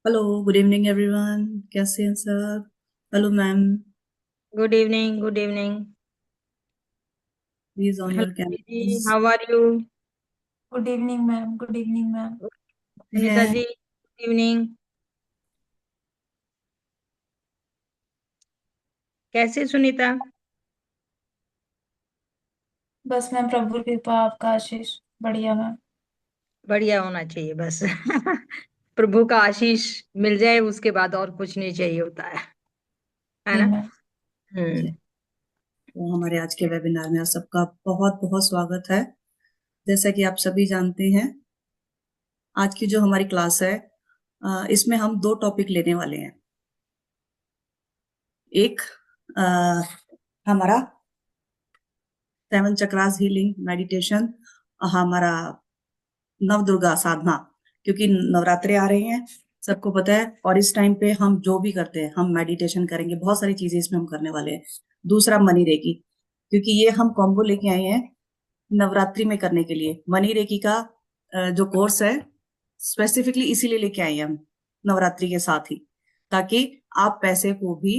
Hello, good evening everyone. कैसे हैं सब? Hello ma'am, good evening, good evening. Please on hello your दीदी, cameras. How are you? Good evening ma'am. Good evening ma'am. Sunita हैं। जी, good evening. कैसे सुनीता? बस ma'am, प्रभु की कृपा, आपका आशीष। बढ़िया मैम। बढ़िया होना चाहिए बस। प्रभु का आशीष मिल जाए, उसके बाद और कुछ नहीं चाहिए होता है जी ना? मैम। हम्म। जी, तो हमारे आज के वेबिनार में आप सबका बहुत बहुत स्वागत है। जैसा कि आप सभी जानते हैं, आज की जो हमारी क्लास है, इसमें हम दो टॉपिक लेने वाले हैं। एक, अ, हमारा सेवन चक्रास हीलिंग मेडिटेशन, हमारा नव दुर्गा साधना, क्योंकि नवरात्रे आ रहे हैं, सबको पता है। और इस टाइम पे हम जो भी करते हैं, हम मेडिटेशन करेंगे, बहुत सारी चीजें इसमें हम करने वाले हैं। दूसरा मनी रेकी, क्योंकि ये हम कॉम्बो लेके आए हैं नवरात्रि में करने के लिए। मनी रेकी का जो कोर्स है, स्पेसिफिकली इसीलिए लेके आए हैं हम नवरात्रि के साथ ही, ताकि आप पैसे को भी,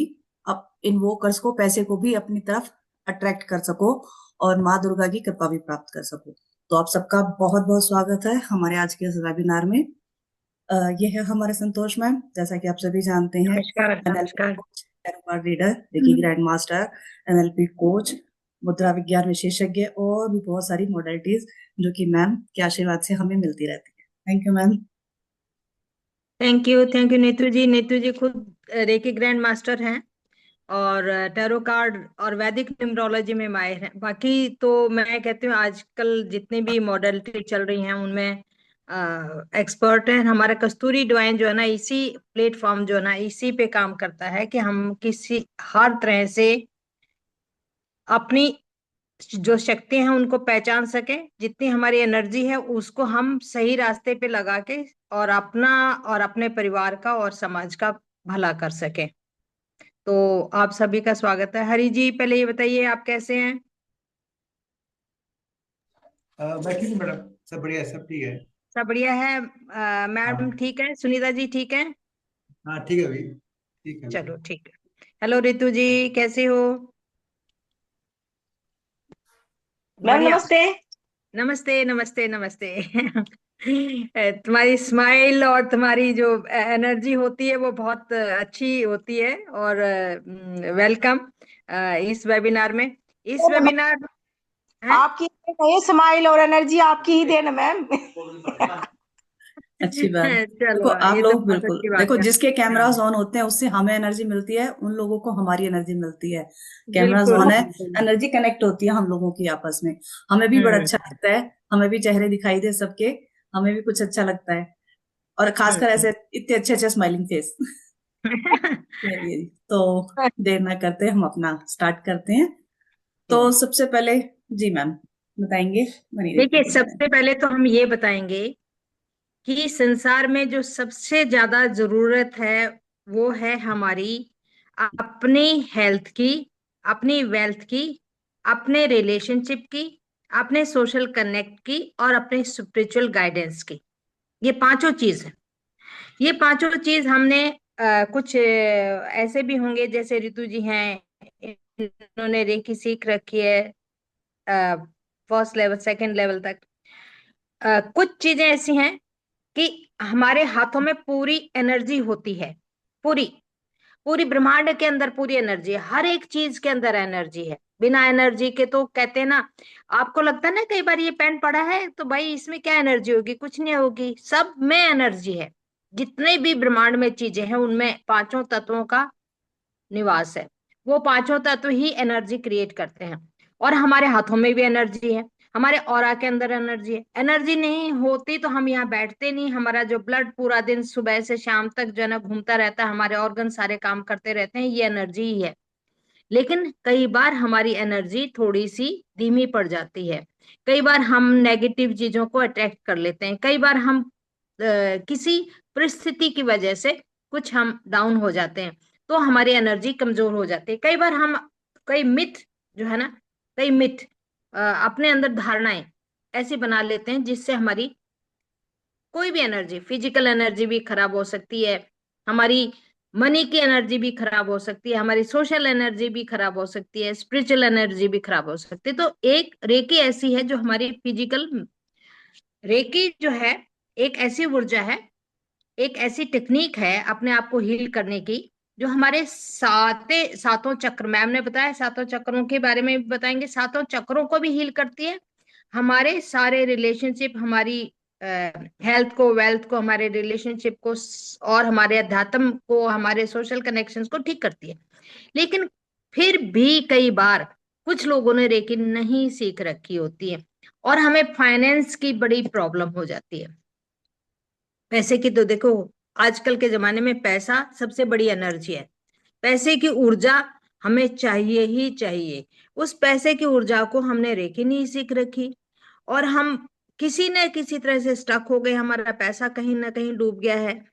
आप इन्वोकर्स को, पैसे को भी अपनी तरफ अट्रैक्ट कर सको और माँ दुर्गा की कृपा भी प्राप्त कर सको। तो आप सबका बहुत बहुत स्वागत है हमारे आज के इस वेबिनार में। ये है हमारे संतोष मैम, जैसा कि आप सभी जानते हैं, नमस्कार, एनएलपी नमस्कार। Coach, card reader, reiki grand master, NLP coach, मुद्रा विज्ञान विशेषज्ञ, और भी बहुत सारी मॉडलिटीज जो कि मैम के आशीर्वाद से हमें मिलती रहती है। Thank you ma'am. Thank you Nitu ji. Nitu ji खुद रेकी ग्रैंड मास्टर हैं और टैरो कार्ड और वैदिक न्यूमरोलॉजी में माहिर हैं। बाकी तो मैं कहती हूँ आजकल जितनी भी मॉडलिटी चल रही हैं उनमें एक्सपर्ट है। हमारा कस्तूरी डिवाइन जो है ना, इसी प्लेटफॉर्म जो है ना, इसी पे काम करता है कि हम किसी हर तरह से अपनी जो शक्ति हैं उनको पहचान सके, जितनी हमारी एनर्जी है उसको हम सही रास्ते पे लगा के और अपना और अपने परिवार का और समाज का भला कर सके। तो आप सभी का स्वागत है। हरी जी, पहले ये बताइए आप कैसे हैं? मैं ठीक हूँ मैडम। सब बढ़िया है, सब ठीक है। सब बढ़िया है। मैडम हाँ। ठीक है, सुनीता जी ठीक है? हाँ ठीक है अभी। ठीक है अभी। चलो ठीक है। हेलो रितु जी, कैसे हो? मैम बढ़िया। नमस्ते। नमस्ते, नमस्ते, नमस्ते। तुम्हारी स्माइल और तुम्हारी जो एनर्जी होती है वो बहुत अच्छी होती है। और वेलकम इस वेबिनार में। इस मैम, वेबिनार है। आपकी ये स्माइल और एनर्जी आपकी ही देन है मैम। अच्छी बात। देखो, चलो, आप ये तो लोग बहुत बिल्कुल अच्छी बात देखो, है। जिसके हाँ, कैमरास ऑन होते हैं उससे हमें एनर्जी मिलती है, उन लोगों को हमारी एनर्जी मिलती है। कैमरास बिल्कुल ऑन है, बिल्कुल। एनर्जी कनेक्ट होती है हम लोगों की आपस में। हमें भी बड़ा हम्म। अच्छा लगता है, हमें भी चेहरे दिखाई दे सबके, हमें भी कुछ अच्छा लगता है। और खासकर हम्म। ऐसे इतने अच्छे अच्छे स्माइलिंग फेस। चलिए जी, तो देर ना करते हम अपना स्टार्ट करते हैं। तो सबसे पहले, जी मैम, बताएंगे मनी रेकी देखिए, के बारे में। सबसे पहले तो हम ये बताएंगे कि संसार में जो सबसे ज्यादा जरूरत है वो है हमारी अपनी हेल्थ की, अपनी वेल्थ की, अपने रिलेशनशिप की, अपने सोशल कनेक्ट की और अपने स्पिरिचुअल गाइडेंस की। ये पांचों चीज है। ये पांचों चीज हमने कुछ ऐसे भी होंगे जैसे रितु जी हैं, इन्होंने रेकी सीख रखी है फर्स्ट लेवल सेकंड लेवल तक। कुछ चीजें ऐसी हैं कि हमारे हाथों में पूरी एनर्जी होती है। पूरी पूरी ब्रह्मांड के अंदर पूरी एनर्जी है, हर एक चीज के अंदर एनर्जी है। बिना एनर्जी के तो कहते हैं ना, आपको लगता है ना कई बार ये पेन पड़ा है तो भाई इसमें क्या एनर्जी होगी, कुछ नहीं होगी, सब में एनर्जी है। जितने भी ब्रह्मांड में चीजें हैं उनमें पांचों तत्वों का निवास है। वो पांचों तत्व ही एनर्जी क्रिएट करते हैं। और हमारे हाथों में भी एनर्जी है, हमारे ऑरा के अंदर एनर्जी है। एनर्जी नहीं होती तो हम यहाँ बैठते नहीं, हमारा जो ब्लड पूरा दिन सुबह से शाम तक जो है ना घूमता रहता है, हमारे ऑर्गन सारे काम करते रहते हैं, ये एनर्जी ही है। लेकिन कई बार हमारी एनर्जी थोड़ी सी धीमी पड़ जाती है। कई बार हम नेगेटिव चीजों को अट्रैक्ट कर लेते हैं। कई बार हम किसी परिस्थिति की वजह से कुछ हम डाउन हो जाते हैं, तो हमारी एनर्जी कमजोर हो जाती है। कई बार हम कई मिथ जो है ना, कई मिथ अपने अंदर धारणाएं ऐसी बना लेते हैं जिससे हमारी कोई भी एनर्जी, फिजिकल एनर्जी भी खराब हो सकती है। हमारी मनी की एनर्जी भी खराब हो सकती है, हमारी सोशल एनर्जी भी खराब हो सकती है, स्पिरिचुअल एनर्जी भी खराब हो सकती है। तो एक रेकी ऐसी है जो हमारी फिजिकल, रेकी जो है एक ऐसी ऊर्जा है, एक ऐसी टेक्निक है अपने आप को हील करने की, जो हमारे सातों चक्र, मैम ने बताया सातों चक्रों के बारे में भी बताएंगे, सातों चक्रों को भी हील करती है, हमारे सारे रिलेशनशिप, हमारी हेल्थ को, वेल्थ को, हमारे रिलेशनशिप को, और हमारे अध्यात्म को, हमारे सोशल कनेक्शंस को ठीक करती है। लेकिन फिर भी कई बार कुछ लोगों ने रेकी नहीं सीख रखी होती है और हमें फाइनेंस की बड़ी प्रॉब्लम हो जाती है। पैसे की तो देखो, आजकल के जमाने में पैसा सबसे बड़ी एनर्जी है। पैसे की ऊर्जा हमें चाहिए ही चाहिए। उस पैसे की ऊर्जा को हमने रेकी नहीं सीख रखी और हम किसी न किसी तरह से स्टक हो गए, हमारा पैसा कहीं ना कहीं डूब गया है,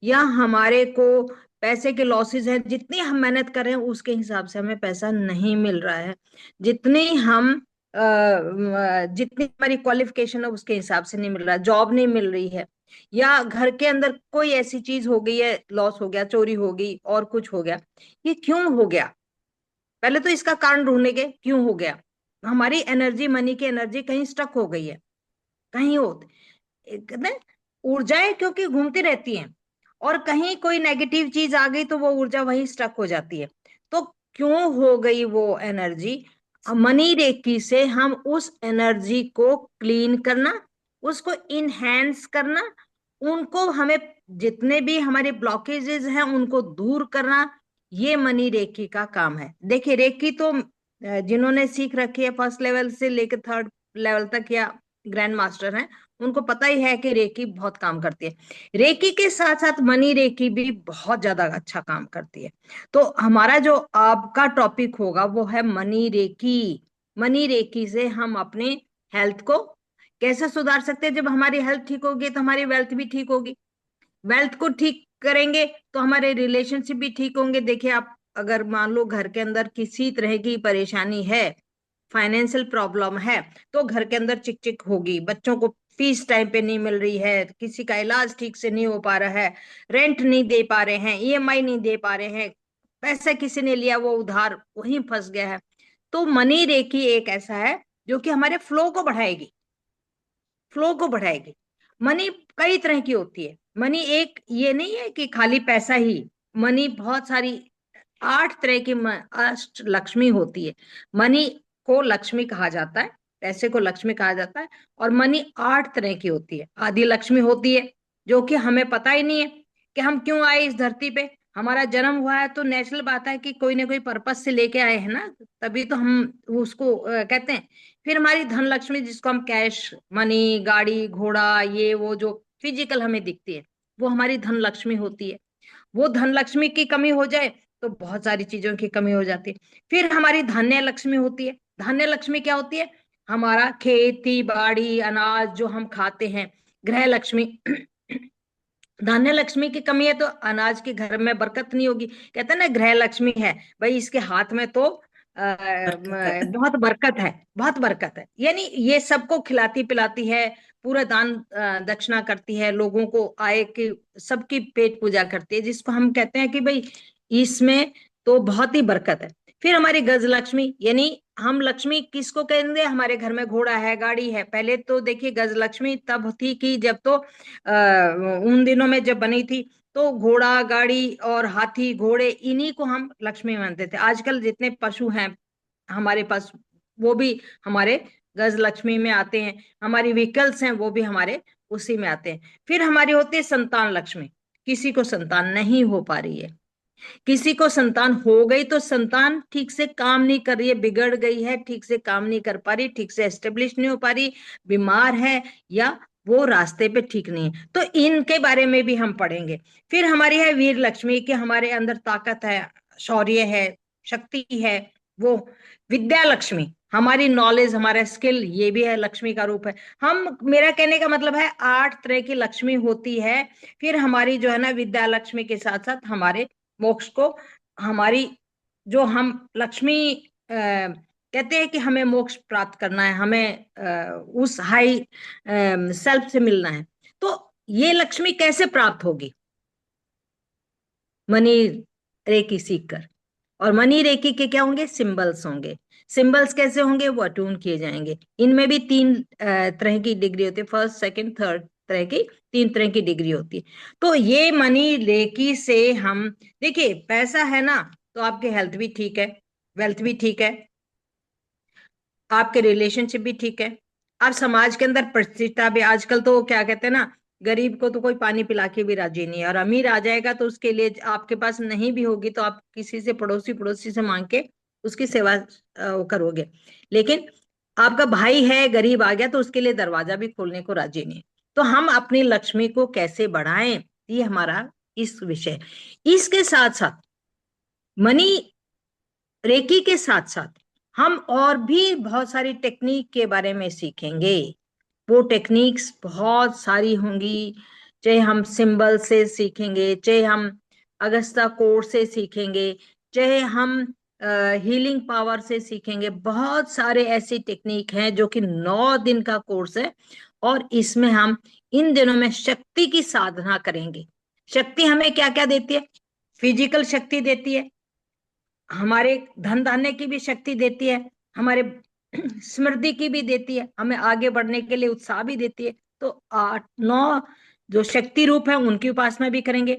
या हमारे को पैसे के लॉसेस हैं, जितनी हम मेहनत कर रहे हैं उसके हिसाब से हमें पैसा नहीं मिल रहा है, जितनी हम जितनी हमारी क्वालिफिकेशन है उसके हिसाब से नहीं मिल रहा, जॉब नहीं मिल रही है, या घर के अंदर कोई ऐसी चीज हो गई है, लॉस हो गया, चोरी हो गई और कुछ हो गया। ये क्यों हो गया? पहले तो इसका कारण ढूंढने के, क्यों हो गया? हमारी एनर्जी, मनी की एनर्जी कहीं स्टक हो गई है, कहीं हो, कहते हैं ऊर्जाएं क्योंकि घूमती रहती हैं, और कहीं कोई नेगेटिव चीज आ गई तो वो ऊर्जा वहीं स्टक हो जाती है। तो क्यों हो गई वो एनर्जी? मनी रेकी से हम उस एनर्जी को क्लीन करना, उसको इनहेंस करना, उनको हमें, जितने भी हमारे ब्लॉकेजेस हैं उनको दूर करना, ये मनी रेकी का काम है। देखिए रेकी तो जिन्होंने सीख रखी है फर्स्ट लेवल से लेकर थर्ड लेवल तक, या ग्रैंड मास्टर हैं, उनको पता ही है कि रेकी बहुत काम करती है। रेकी के साथ साथ मनी रेकी भी बहुत ज्यादा अच्छा काम करती है। तो हमारा जो आपका टॉपिक होगा वो है मनी रेकी। मनी रेकी से हम अपने हेल्थ को कैसे सुधार सकते हैं? जब हमारी हेल्थ ठीक होगी तो हमारी वेल्थ भी ठीक होगी, वेल्थ को ठीक करेंगे तो हमारे रिलेशनशिप भी ठीक होंगे। देखिए आप अगर मान लो घर के अंदर किसी तरह की परेशानी है, फाइनेंशियल प्रॉब्लम है, तो घर के अंदर चिक चिक होगी, बच्चों को फीस टाइम पे नहीं मिल रही है, किसी का इलाज ठीक से नहीं हो पा रहा है, रेंट नहीं दे पा रहे हैं, ईएमआई नहीं दे पा रहे हैं, पैसा किसी ने लिया वो उधार वहीं फंस गया है। तो मनी रेकी एक ऐसा है जो कि हमारे फ्लो को बढ़ाएगी, फ्लो को बढ़ाएगी। मनी कई तरह की होती है। मनी एक ये नहीं है कि खाली पैसा ही, मनी बहुत सारी, 8 तरह की अष्ट लक्ष्मी होती है। मनी को लक्ष्मी कहा जाता है, पैसे को लक्ष्मी कहा जाता है, और मनी 8 तरह की होती है। आदि लक्ष्मी होती है जो कि हमें पता ही नहीं है कि हम क्यों आए इस धरती पे। हमारा जन्म हुआ है तो नेचुरल बात है कि कोई ना कोई पर्पस से लेके आए हैं ना, तभी तो हम उसको कहते हैं। फिर हमारी धन लक्ष्मी, जिसको हम कैश, मनी, गाड़ी घोड़ा, ये वो जो फिजिकल हमें दिखती है, वो हमारी धन लक्ष्मी होती है। वो धन लक्ष्मी की कमी हो जाए तो बहुत सारी चीजों की कमी हो जाती है। फिर हमारी धान्य लक्ष्मी होती है। धान्य लक्ष्मी क्या होती है? हमारा खेती बाड़ी, अनाज जो हम खाते हैं। गृह लक्ष्मी, धान्य लक्ष्मी की कमी है तो अनाज के घर में बरकत नहीं होगी। कहते हैं ना गृह लक्ष्मी है भाई, इसके हाथ में तो बरकत है। बहुत बरकत है, बहुत बरकत है, यानी ये सबको खिलाती पिलाती है, पूरा दान दक्षिणा करती है, लोगों को आए कि सबकी पेट पूजा करती है, जिसको हम कहते हैं कि भाई इसमें तो बहुत ही बरकत है। फिर हमारी गज लक्ष्मी, यानी हम लक्ष्मी किसको कहेंगे? हमारे घर में घोड़ा है, गाड़ी है। पहले तो देखिए गज लक्ष्मी तब थी कि जब तो उन दिनों में जब बनी थी तो घोड़ा गाड़ी और हाथी घोड़े, इन्हीं को हम लक्ष्मी मानते थे। आजकल जितने पशु हैं हमारे पास, वो भी हमारे गज लक्ष्मी में आते हैं। हमारी व्हीकल्स हैं वो भी हमारे उसी में आते हैं। फिर हमारी होती है संतान लक्ष्मी। किसी को संतान नहीं हो पा रही है, किसी को संतान हो गई तो संतान ठीक से काम नहीं कर रही है, बिगड़ गई है, ठीक से काम नहीं कर पा रही, ठीक से एस्टेब्लिश नहीं हो पा रही, बीमार है, या वो रास्ते पे ठीक नहीं है, तो इनके बारे में भी हम पढ़ेंगे। फिर हमारी है वीर लक्ष्मी, कि हमारे अंदर ताकत है, शौर्य है, शक्ति है। वो विद्या लक्ष्मी, हमारी नॉलेज, हमारा स्किल, ये भी है, लक्ष्मी का रूप है। हम, मेरा कहने का मतलब है 8 तरह की लक्ष्मी होती है। फिर हमारी जो है ना विद्या लक्ष्मी के साथ साथ हमारे मोक्ष को, हमारी जो हम लक्ष्मी कहते हैं कि हमें मोक्ष प्राप्त करना है, हमें उस हाई सेल्फ से मिलना है, तो ये लक्ष्मी कैसे प्राप्त होगी? मनी रेकी सीखकर। और मनी रेकी के क्या होंगे, सिंबल्स होंगे। सिंबल्स कैसे होंगे, वो अट्यून किए जाएंगे। इनमें भी तीन तरह की डिग्री होती है, फर्स्ट सेकंड थर्ड तरह की, तीन तरह की डिग्री होती है। तो ये मनी रेकी से हम, देखिए पैसा है ना तो आपकी हेल्थ भी ठीक है, वेल्थ भी ठीक है, आपके रिलेशनशिप भी ठीक है, आप समाज के अंदर प्रतिष्ठा भी। आजकल तो क्या कहते हैं ना, गरीब को तो कोई पानी पिला के भी राजी नहीं है, और अमीर आ जाएगा तो उसके लिए, आपके पास नहीं भी होगी तो आप किसी से, पड़ोसी पड़ोसी से मांग के उसकी सेवा करोगे। लेकिन आपका भाई है, गरीब आ गया तो उसके लिए दरवाजा भी खोलने को राजी नहीं है। तो हम अपनी लक्ष्मी को कैसे बढ़ाएं, ये हमारा इस विषय। इसके साथ साथ मनी रेकी के साथ साथ हम और भी बहुत सारी टेक्निक के बारे में सीखेंगे। वो टेक्निक्स बहुत सारी होंगी, चाहे हम सिंबल से सीखेंगे, चाहे हम अगस्ता कोर्स से सीखेंगे, चाहे हम हीलिंग पावर से सीखेंगे। बहुत सारे ऐसी टेक्निक हैं जो कि 9 दिन का कोर्स है, और इसमें हम इन दिनों में शक्ति की साधना करेंगे। शक्ति हमें क्या क्या देती है, फिजिकल शक्ति देती है, हमारे धन धान्य की भी शक्ति देती है, हमारे स्मृति की भी देती है, हमें आगे बढ़ने के लिए उत्साह भी देती है। तो 8 9 जो शक्ति रूप है उनकी उपासना भी करेंगे।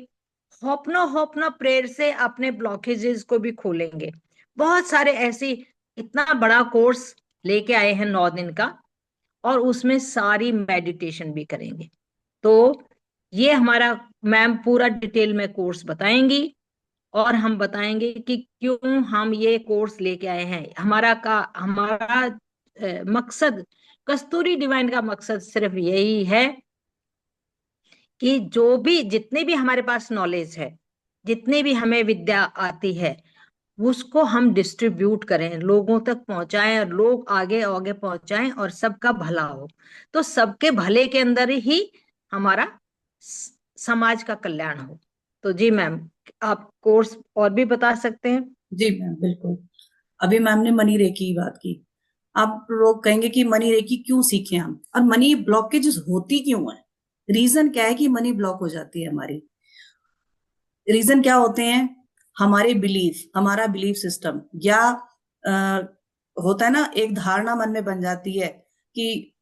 होपनो होपनो प्रेयर से अपने ब्लॉकेजेस को भी खोलेंगे। बहुत सारे ऐसी, इतना बड़ा कोर्स लेके आए हैं 9 दिन का, और उसमें सारी मेडिटेशन भी करेंगे। तो ये हमारा मैम पूरा डिटेल में कोर्स बताएंगी, और हम बताएंगे कि क्यों हम ये कोर्स लेके आए हैं। हमारा मकसद, कस्तूरी डिवाइन का मकसद सिर्फ यही है कि जो भी, जितने भी हमारे पास नॉलेज है, जितने भी हमें विद्या आती है, उसको हम डिस्ट्रीब्यूट करें, लोगों तक पहुंचाएं, और लोग आगे आगे पहुंचाएं, और सबका भला हो। तो सबके भले के अंदर ही हमारा समाज का कल्याण हो। तो जी मैम, आप कोर्स और भी बता सकते हैं। जी मैम, बिल्कुल। अभी मैम ने मनी रेकी की बात की। आप लोग कहेंगे कि मनी रेकी क्यों सीखें हम, और मनी ब्लॉकेजेस होती क्यों है, रीजन क्या है कि मनी ब्लॉक हो जाती है हमारी। रीजन क्या होते हैं, हमारे बिलीफ, हमारा बिलीफ सिस्टम, या आ, होता है ना, एक धारणा मन में बन जाती है कि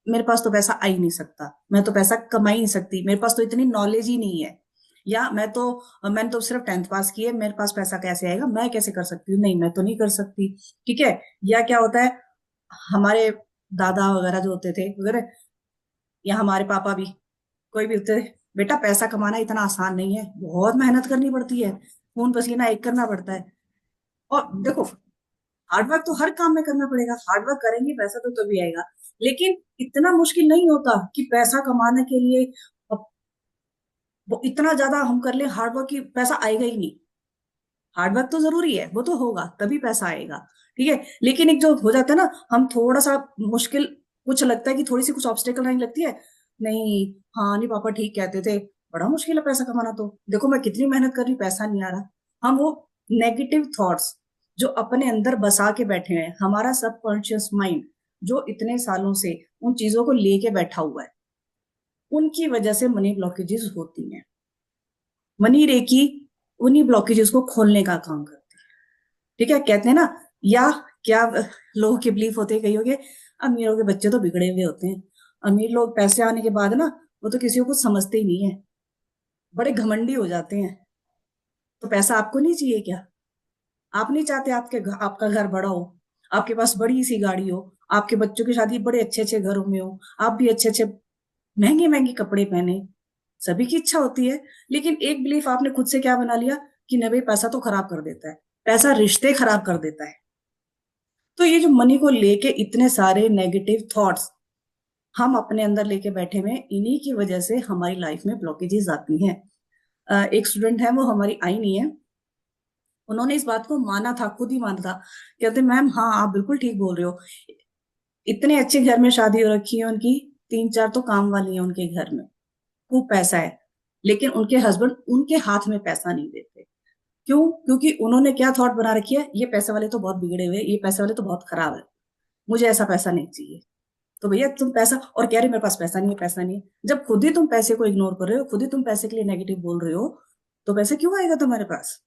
मेरे पास तो पैसा आ ही नहीं सकता, मैं तो पैसा कमा ही नहीं सकती, मेरे पास तो इतनी नॉलेज ही नहीं है, या मैंने तो सिर्फ 10th पास की है, मेरे पास पैसा कैसे आएगा, मैं कैसे कर सकती हूँ, नहीं मैं तो नहीं कर सकती। ठीक है। या क्या होता है, हमारे दादा वगैरह जो होते थे वगैरह, या हमारे पापा भी, कोई भी होते थे, बेटा पैसा कमाना इतना आसान नहीं है, बहुत मेहनत करनी पड़ती है, खून पसीना एक करना पड़ता है। और देखो, हार्डवर्क तो हर काम में करना पड़ेगा, हार्डवर्क करेंगे पैसा तो तभी आएगा, लेकिन इतना मुश्किल नहीं होता कि पैसा कमाने के लिए वो इतना ज्यादा हम कर ले हार्डवर्क की पैसा आएगा ही नहीं। हार्डवर्क तो जरूरी है, वो तो होगा तभी पैसा आएगा। ठीक है। लेकिन एक जो हो जाता है ना, हम थोड़ा सा मुश्किल, कुछ लगता है कि थोड़ी सी कुछ ऑब्स्टेकल लाइन लगती है, नहीं, हाँ नहीं पापा ठीक कहते थे, बड़ा मुश्किल है पैसा कमाना, तो देखो मैं कितनी मेहनत कर रही हूँ, पैसा नहीं आ रहा। हम वो नेगेटिव थॉट्स जो अपने अंदर बसा के बैठे हैं, हमारा सबकॉन्शियस माइंड जो इतने सालों से उन चीजों को लेके बैठा हुआ है, उनकी वजह से मनी ब्लॉकेजेस होती हैं। मनी रेकी उन्हीं ब्लॉकेजेस को खोलने का काम करती है। ठीक है। कहते हैं ना, या क्या लोगों के बिलीफ होते हैं, कई होंगे अमीरों के बच्चे तो बिगड़े हुए होते हैं, अमीर लोग पैसे आने के बाद ना वो तो किसी को कुछ समझते ही नहीं है, बड़े घमंडी हो जाते हैं। तो पैसा आपको नहीं चाहिए क्या? आप नहीं चाहते आपका घर बड़ा हो, आपके पास बड़ी सी गाड़ी हो, आपके बच्चों की शादी बड़े अच्छे अच्छे घरों में हो, आप भी अच्छे अच्छे महंगे महंगे कपड़े पहने, सभी की इच्छा होती है। लेकिन एक बिलीफ आपने खुद से क्या बना लिया कि नहीं भाई पैसा तो खराब कर देता है, पैसा रिश्ते खराब कर देता है। तो ये जो मनी को लेके इतने सारे नेगेटिव थॉट्स हम अपने अंदर लेके बैठे हुए हैं, इन्हीं की वजह से हमारी लाइफ में ब्लॉकेजेस आती हैं। एक स्टूडेंट है, वो हमारी आई नहीं है, उन्होंने इस बात को माना था, खुद ही माना था। कहते मैम हाँ आप बिल्कुल ठीक बोल रहे हो, इतने अच्छे घर में शादी हो रखी है उनकी, 3 4 तो काम वाली है उनके घर में, खूब पैसा है, लेकिन उनके हस्बैंड उनके हाथ में पैसा नहीं देते। क्यों? क्योंकि उन्होंने क्या थॉट बना रखी है, ये पैसे वाले तो बहुत बिगड़े हुए, ये पैसे वाले तो बहुत खराब है, मुझे ऐसा पैसा नहीं चाहिए। तो भैया तुम पैसा, और कह रहे मेरे पास पैसा नहीं है, पैसा नहीं है, जब खुद ही तुम पैसे को इग्नोर कर रहे हो, खुद ही तुम पैसे के लिए नेगेटिव बोल रहे हो, तो पैसा क्यों आएगा तुम्हारे पास?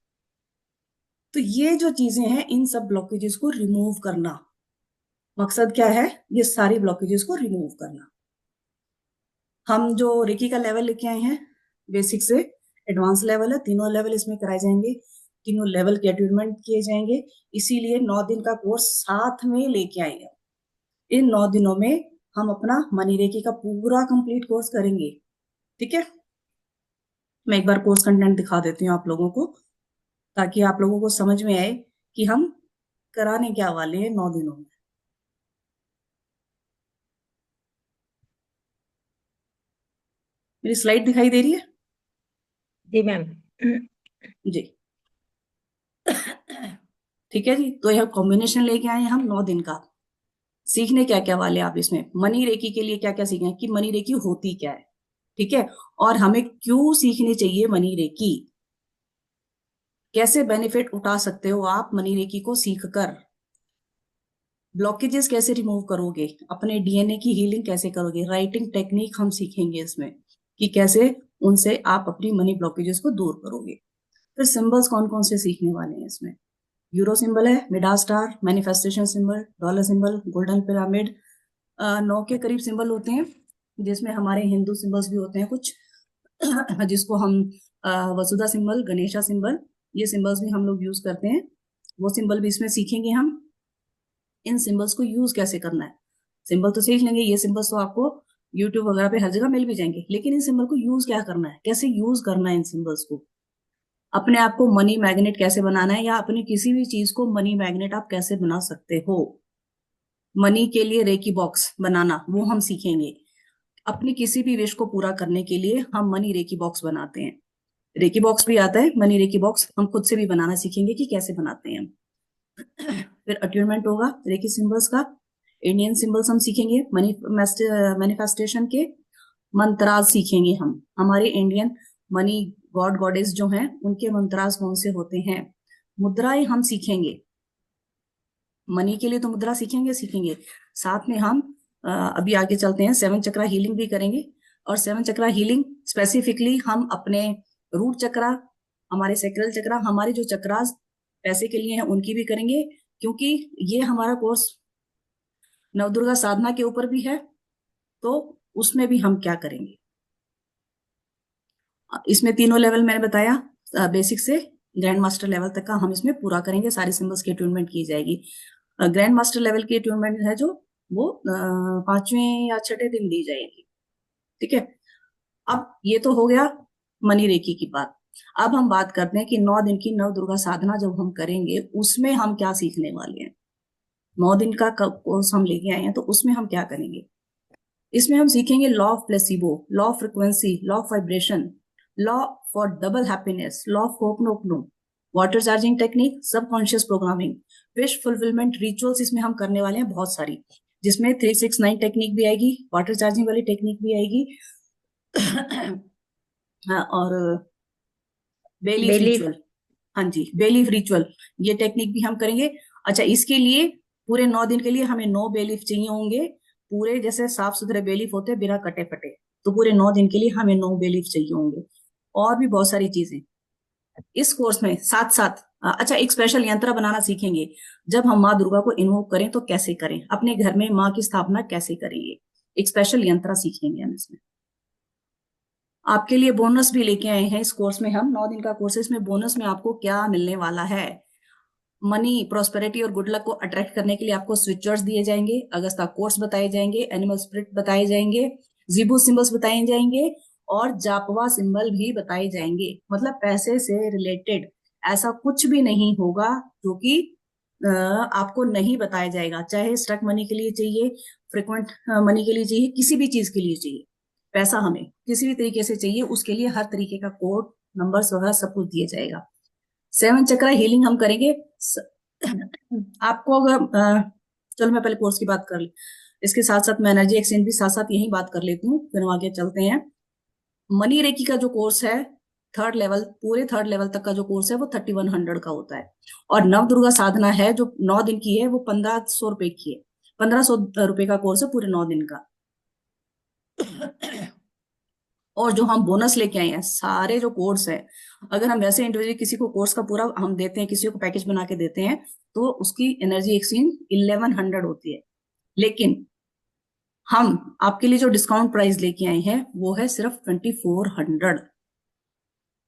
तो ये जो चीजें हैं, इन सब ब्लॉकेजेस को रिमूव करना, मकसद क्या है? ये सारी ब्लॉकेजेस को रिमूव करना। हम जो रेकी का लेवल लेके आए हैं, बेसिक से एडवांस लेवल है, तीनों लेवल इसमें कराए जाएंगे, तीनों लेवल के अटेनमेंट किए जाएंगे। इसीलिए 9 दिन का कोर्स साथ में लेके आएंगे। इन 9 दिनों में हम अपना मनी रेकी का पूरा कंप्लीट कोर्स करेंगे। ठीक है, मैं एक बार कोर्स कंटेंट दिखा देती हूँ आप लोगों को, ताकि आप लोगों को समझ में आए कि हम कराने क्या वाले हैं 9 दिनों में। मेरी स्लाइड दिखाई दे रही है? जी मैम। जी। ठीक है जी, तो यह कॉम्बिनेशन लेके आए हैं हम 9 दिन का। सीखने क्या क्या वाले आप इसमें, मनी रेकी के लिए क्या क्या सीखें कि मनी रेकी होती क्या है, ठीक है, और हमें क्यों सीखनी चाहिए मनी रेकी, कैसे बेनिफिट उठा सकते हो आप मनी रेकी को सीखकर, ब्लॉकेजेस कैसे रिमूव करोगे, अपने डीएनए की हीलिंग कैसे करोगे, राइटिंग टेक्निक हम सीखेंगे इसमें कि कैसे उनसे आप अपनी मनी ब्लॉकेजेस को दूर करोगे। फिर सिंबल्स कौन कौन से सीखने वाले हैं इसमें, यूरो सिंबल है, मिडा star, manifestation symbol, dollar symbol, golden pyramid, 9 के करीब सिंबल होते हैं, जिसमें हमारे हिंदू सिंबल्स भी होते हैं कुछ, जिसको हम वसुधा सिंबल, गणेशा सिंबल, ये सिंबल्स भी हम लोग यूज करते हैं, वो सिंबल भी इसमें सीखेंगे हम। इन सिंबल्स को यूज कैसे करना है, सिंबल तो सीख लेंगे, ये सिंबल्स तो आपको यूट्यूब वगैरह पे हर जगह मिल भी जाएंगे, लेकिन इन सिंबल को यूज क्या करना है, कैसे यूज करना है इन सिंबल्स को, अपने आप को मनी मैग्नेट कैसे बनाना है, या अपनी किसी भी चीज को मनी मैग्नेट आप कैसे बना सकते हो, मनी के लिए रेकी बॉक्स बनाना वो हम सीखेंगे। अपनी किसी भी विश को पूरा करने के लिए हम मनी रेकी बॉक्स बनाते हैं, रेकी बॉक्स भी आता है, मनी रेकी बॉक्स हम खुद से भी बनाना सीखेंगे कि कैसे बनाते हैं। फिर अट्यूनमेंट होगा रेकी सिंबल्स का, इंडियन सिंबल्स हम सीखेंगे, मनी मैनिफेस्टेशन के मंत्राज सीखेंगे हम, हमारे इंडियन मनी गॉड गॉडेस जो हैं उनके मंत्राज कौन से होते हैं, मुद्राएं हम सीखेंगे, मनी के लिए तो मुद्रा सीखेंगे, साथ में हम अभी आगे चलते हैं 7 चक्रा हीलिंग भी करेंगे, और 7 चक्रा हीलिंग स्पेसिफिकली हम अपने रूट चक्रा, हमारे सैक्रल चक्रा, हमारे जो चक्रास पैसे के लिए हैं उनकी भी करेंगे, क्योंकि ये हमारा कोर्स नवदुर्गा साधना के ऊपर भी है, तो उसमें भी हम क्या करेंगे, इसमें तीनों लेवल मैंने बताया, बेसिक से ग्रैंड मास्टर लेवल तक का हम इसमें पूरा करेंगे, सारे सिंबल्स की ट्यूनमेंट की जाएगी। ग्रैंड मास्टर लेवल की ट्यूनमेंट है जो वो 5वें या 6ठे दिन दी जाएगी। ठीक है, अब ये तो हो गया मनी रेकी की बात। अब हम बात करते हैं कि 9 दिन की नव दुर्गा साधना जब हम करेंगे उसमें हम क्या सीखने वाले हैं, 9 दिन का कोर्स हम लेके आए हैं तो उसमें हम क्या करेंगे, इसमें हम सीखेंगे law of placebo, law of frequency, law of vibration, law for double happiness, law of ho'oponopono, water charging technique, subconscious programming, wish fulfilment rituals इसमें हम करने वाले हैं बहुत सारी, जिसमें 369 टेक्निक भी आएगी, वाटर चार्जिंग वाली टेक्निक भी आएगी, हाँ, और बेलीफ बेलीफ। रिचुअल, हाँ जी बेलीफ रिचुअल, ये टेक्निक भी हम करेंगे। अच्छा, इसके लिए पूरे 9 दिन के लिए हमें 9 बेलीफ चाहिए होंगे, पूरे जैसे साफ सुथरे बेलीफ होते हैं बिना कटे फटे, तो पूरे 9 दिन के लिए हमें 9 बेलीफ चाहिए होंगे, और भी बहुत सारी चीजें इस कोर्स में साथ साथ। अच्छा, एक स्पेशल यंत्र बनाना सीखेंगे, जब हम माँ दुर्गा को इन्वोक करें तो कैसे करें, अपने घर में माँ की स्थापना कैसे करेंगे, एक स्पेशल यंत्र सीखेंगे हम इसमें। आपके लिए बोनस भी लेके आए हैं इस कोर्स में हम, 9 दिन का कोर्स है, इसमें बोनस में आपको क्या मिलने वाला है, मनी प्रॉस्पेरिटी और गुड लक को अट्रैक्ट करने के लिए आपको स्विचर्स दिए जाएंगे, अगस्ता कोर्स बताए जाएंगे, एनिमल स्पिरिट बताए जाएंगे, जीबू सिंबल्स बताए जाएंगे, और जापवा सिंबल भी बताए जाएंगे। मतलब पैसे से रिलेटेड ऐसा कुछ भी नहीं होगा जो कि आपको नहीं बताया जाएगा, चाहे स्टक मनी के लिए चाहिए, फ्रिक्वेंट मनी के लिए चाहिए, किसी भी चीज के लिए चाहिए, पैसा हमें किसी भी तरीके से चाहिए, उसके लिए हर तरीके का कोड नंबर्स वगैरह सब कुछ दिया जाएगा। 7 चक्रा हीलिंग हम करेंगे। आपको अगर चलो मैं पहले कोर्स की बात कर ली, इसके साथ साथ मैं एनर्जी एक्सचेंज भी साथ साथ यही बात कर लेती हूँ, फिर हम आगे चलते हैं। मनी रेकी का जो कोर्स है 3rd लेवल, पूरे 3rd लेवल तक का जो कोर्स है वो 3100 का होता है, और नव दुर्गा साधना है जो 9 दिन की है वो 1500 रुपए की है, 1500 रुपए का कोर्स है पूरे 9 दिन का। और जो हम बोनस लेके आए हैं, सारे जो कोर्स है, अगर हम वैसे इंडिविजुअली किसी को कोर्स का पूरा हम देते हैं, किसी को पैकेज बना के देते हैं, तो उसकी एनर्जी एक्सचेंज 1100 होती है। लेकिन हम आपके लिए जो डिस्काउंट प्राइस लेके आए हैं वो है सिर्फ 2400,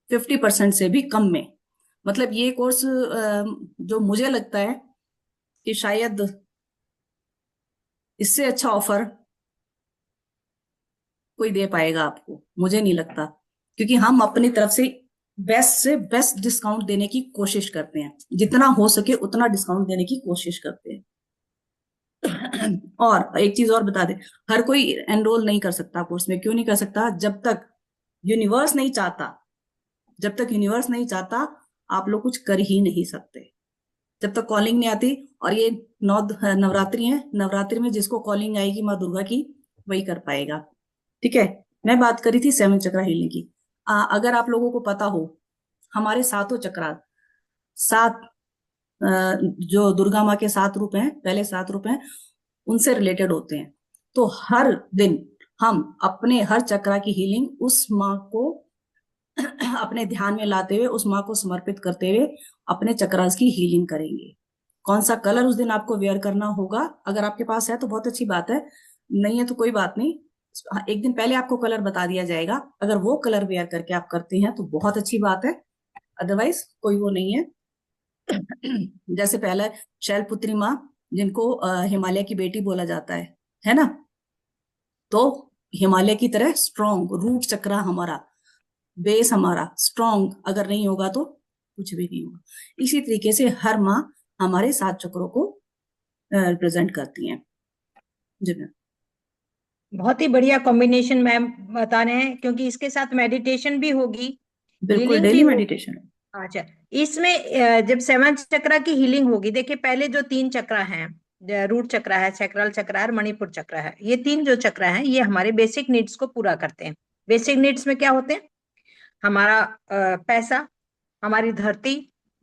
50% से भी कम में। मतलब ये कोर्स जो मुझे लगता है कि शायद इससे अच्छा ऑफर कोई दे पाएगा आपको, मुझे नहीं लगता, क्योंकि हम अपनी तरफ से बेस्ट डिस्काउंट देने की कोशिश करते हैं, जितना हो सके उतना डिस्काउंट देने की कोशिश करते हैं। और एक चीज और बता दे, हर कोई एनरोल नहीं कर सकता कोर्स में। क्यों नहीं कर सकता? जब तक यूनिवर्स नहीं चाहता, जब तक यूनिवर्स नहीं चाहता आप लोग कुछ कर ही नहीं सकते, जब तक कॉलिंग नहीं आती। और ये नवरात्रि है, नवरात्रि में जिसको कॉलिंग आएगी माँ दुर्गा की वही कर पाएगा। ठीक है, मैं बात करी थी 7 चक्रा हीलिंग की। अगर आप लोगों को पता हो, हमारे सातों चक्रा, सात जो दुर्गा माँ के 7 रूप हैं, पहले 7 रूप हैं, उनसे रिलेटेड होते हैं। तो हर दिन हम अपने हर चक्रा की हीलिंग उस माँ को अपने ध्यान में लाते हुए, उस माँ को समर्पित करते हुए अपने चक्रास की हीलिंग करेंगे। कौन सा कलर उस दिन आपको वेयर करना होगा, अगर आपके पास है तो बहुत अच्छी बात है, नहीं है तो कोई बात नहीं, एक दिन पहले आपको कलर बता दिया जाएगा। अगर वो कलर वेयर करके आप करते हैं तो बहुत अच्छी बात है, अदरवाइज कोई वो नहीं है। जैसे पहले शैलपुत्री माँ, जिनको हिमालय की बेटी बोला जाता है ना, तो हिमालय की तरह स्ट्रॉन्ग रूट चक्रा हमारा, बेस हमारा स्ट्रॉन्ग अगर नहीं होगा तो कुछ भी नहीं होगा। इसी तरीके से हर माँ हमारे 7 चक्रों को रिप्रेजेंट करती हैं। जी मैम। बहुत ही बढ़िया कॉम्बिनेशन मैम बता रहे हैं, क्योंकि इसके साथ मेडिटेशन भी होगी, बिल्कुल, हीलिंग भी डेली होगी। मेडिटेशन है। अच्छा, इसमें जब 7 चक्रा की हीलिंग होगी, देखिए पहले जो 3 चक्रा हैं, रूट चक्रा है, सैक्रल चक्रा है और मणिपुर चक्रा है, ये 3 जो चक्रा हैं ये हमारे बेसिक नीड्स को पूरा करते हैं। बेसिक नीड्स में क्या होते हैं? हमारा पैसा, हमारी धरती